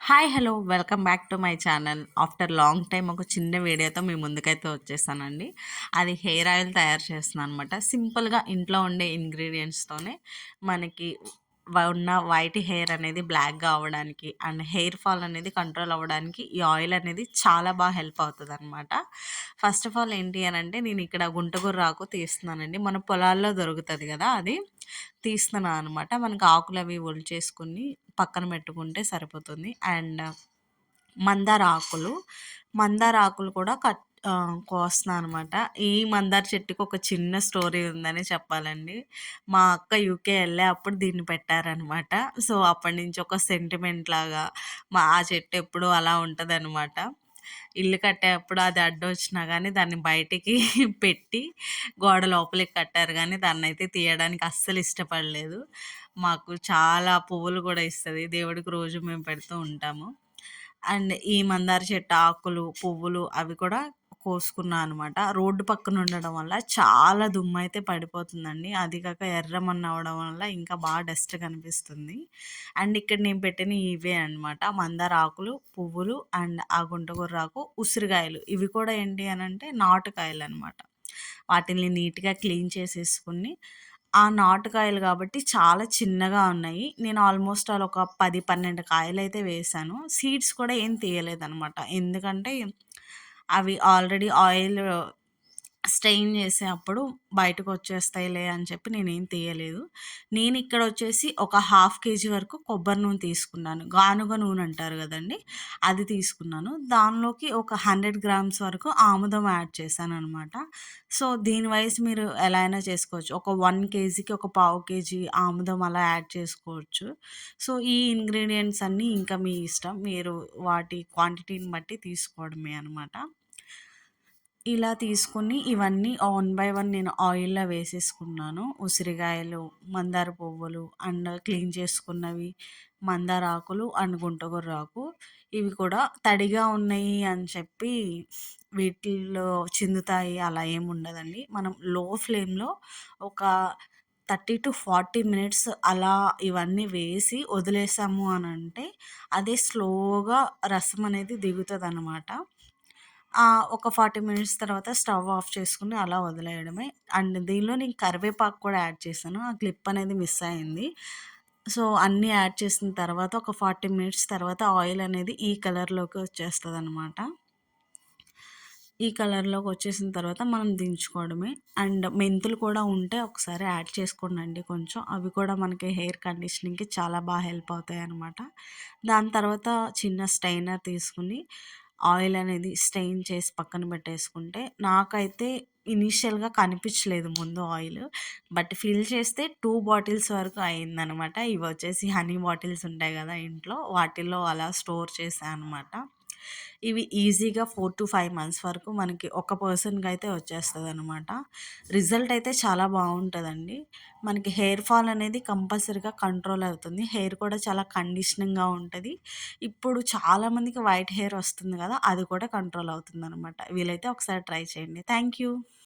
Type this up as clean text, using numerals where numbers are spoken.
Hi! Hello! Welcome back to my channel. After long time ఒక చిన్న వీడియోతో మీ ముందుకైతే వచ్చేసానండి. అది హెయిర్ ఆయిల్ తయారు చేస్తున్నాననమాట. సింపుల్‌గా ఇంట్లో ఉండే ఇంగ్రీడియెంట్స్‌తోనే మనకి ఉన్న వైట్ హెయిర్ అనేది బ్లాక్‌గా అవ్వడానికి అండ్ హెయిర్ ఫాల్ అనేది కంట్రోల్ అవ్వడానికి ఈ ఆయిల్ అనేది చాలా హెల్ప్ అవుతదనమాట. ఫస్ట్ ఆఫ్ ఆల్ ఏంటి అనంటే నేను ఇక్కడ గుంటగూరాకు తీస్తున్నానండి. మన పొలాల్లో దొరుకుతది గదా! అది తీస్తున్నాను అనమాట. మనకు ఆకులవి ఒలిచేసుకొని పక్కన పెట్టుకుంటే సరిపోతుంది. అండ్ మందార ఆకులు, మందార ఆకులు కూడా కోస్తున్నా అనమాట. ఈ మందార చెట్టుకి ఒక చిన్న స్టోరీ ఉందని చెప్పాలండి. మా అక్క యూకే ఎళ్ళే అప్పుడు దీన్ని పెట్టారనమాట. సో, అప్పటినుంచి ఒక సెంటిమెంట్ లాగా ఆ చెట్టు ఎప్పుడూ అలా ఉంటదనమాట. ఇల్లు కట్టేటప్పుడు అది అడ్డొచ్చినా గానీ దాన్ని బయటికి పెట్టి గోడ లోపలికి కట్టారు గానీ దాన్నయితే తీయడానికి అస్సలు ఇష్టపడలేదు. మాకు చాలా పువ్వులు గూడా ఇస్తది. దేవుడికి రోజు మేము పెడుతూ ఉంటాము. అండ్ ఈ మందార చెట్టు ఆకులు, పువ్వులు అవి కూడా కోసుకున్నా అనమాట. రోడ్డు పక్కన ఉండడం వల్ల చాలా దుమ్మయితే పడిపోతుందండి. అది కాక ఎర్రమన్ను అవ్వడం వల్ల ఇంకా డస్ట్ కనిపిస్తుంది. అండ్ ఇక్కడ నేను పెట్టినయి ఇవే అనమాట. మందార ఆకులు, పువ్వులు అండ్ ఆ గుంటగూరాకు, ఉసిరికాయలు ఇవి కూడా ఏంటి అనంటే నాటుకాయలనమాట. వాటిల్ని నీట్‌గా క్లీన్ చేసేసుకొని ఆ నాటుకాయలు గాబట్టి చాలా చిన్నగా ఉన్నాయి. నేను ఆల్మోస్ట్ ఆల్ ఒక 10, 12 కాయలైతే వేశాను. సీడ్స్ కూడా ఏం తీయలేదనమాట. ఎందుకంటే అవి ఆల్రెడీ ఆయిల్ స్ట్రెయిన్ చేసేప్పుడు బయటకొచ్చేస్తాయిలే అని చెప్పి నేనేం తీయలేదు. నేనిక్కడొచ్చేసి ఒక హాఫ్ కేజీ వరకు కొబ్బరి నూనె తీసుకున్నాను. గానుగ నూనె అంటారు గదండీ! అది తీసుకున్నాను. దానిలోకి ఒక 100 గ్రామ్స్ వరకు ఆముదం యాడ్ చేశాననమాట. సో, దీని వైస్ మీరు ఎలా అయినా చేసుకోవచ్చు. ఒక 1 కేజీకి ఒక పావు కేజీ ఆముదం అలా యాడ్ చేసుకోవచ్చు. సో, ఈ ఇంగ్రీడియెంట్స్ అన్నీ ఇంకా మీ ఇష్టం. మీరు వాటి క్వాంటిటీని బట్టి తీసుకోవడమే అనమాట. ఇలా తీసుకొని ఇవన్నీ వన్ బై వన్ నేను ఆయిల్‌లో వేసేసుకున్నాను. ఉసిరికాయలు, మందార పువ్వులు అండ్ క్లీన్ చేసుకున్నవి, మందార ఆకులు అండ్ గుంటగూరాకు. ఇవి కూడా తడిగా ఉన్నాయి అని చెప్పి వీటిల్లో చిందుతాయి అలా ఏమి ఉండదండి. మనం లో ఫ్లేమ్‌లో ఒక 30-40 మినిట్స్ అలా ఇవన్నీ వేసి వదిలేసాము అనంటే అది స్లోగా రసం అనేది దిగుతదనమాట. ఒక 40 మినిట్స్ తర్వాత స్టవ్ ఆఫ్ చేసుకొని అలా వదిలేయడమే. అండ్ దీనిలో నేను కరివేపాకు కూడా యాడ్ చేశాను. ఆ క్లిప్ అనేది మిస్ అయింది. సో, అన్నీ యాడ్ చేసిన తర్వాత ఒక 40 మినిట్స్ తర్వాత ఆయిల్ అనేది ఈ కలర్‌లోకి వచ్చేస్తదనమాట. ఈ కలర్‌లోకి వచ్చేసిన తర్వాత మనం దించుకోవడమే. అండ్ మెంతులు కూడా ఉంటే ఒకసారి యాడ్ చేసుకోండండి కొంచెం. అవి కూడా మనకి హెయిర్ కండిషనింగ్‌కి చాలా హెల్ప్ అవుతాయనమాట. దాని తర్వాత చిన్న స్ట్రెయినర్ తీసుకొని ఆయిల్ అనేది స్ట్రెయిన్ చేసి పక్కన పెట్టేసుకుంటే నాకైతే ఇనీషియల్‌గా కనిపించలేదు ముందు ఆయిలు. బట్ ఫిల్ చేస్తే 2 బాటిల్స్ వరకు అయిందనమాట. ఇవొచ్చేసి హనీ బాటిల్స్ ఉంటాయి గదా ఇంట్లో, వాటిల్లో అలా స్టోర్ చేశా అనమాట. ఇవి ఈజీగా 4-5 మంత్స్ వరకు మనకి ఒక పర్సన్‌కైతే వచ్చేస్తదనమాట. రిజల్ట్ అయితే చాలా బావుంటదండి. మనకి హెయిర్ ఫాల్ అనేది కంపల్సరీగా కంట్రోల్ అవుతుంది. హెయిర్ కూడా చాలా కండిషనింగ్‌గా ఉంటది. ఇప్పుడు చాలామందికి వైట్ హెయిర్ వస్తుంది గదా! అది కూడా కంట్రోల్ అవుతుందనమాట. వీలైతే ఒకసారి ట్రై చేయండి. Thank you.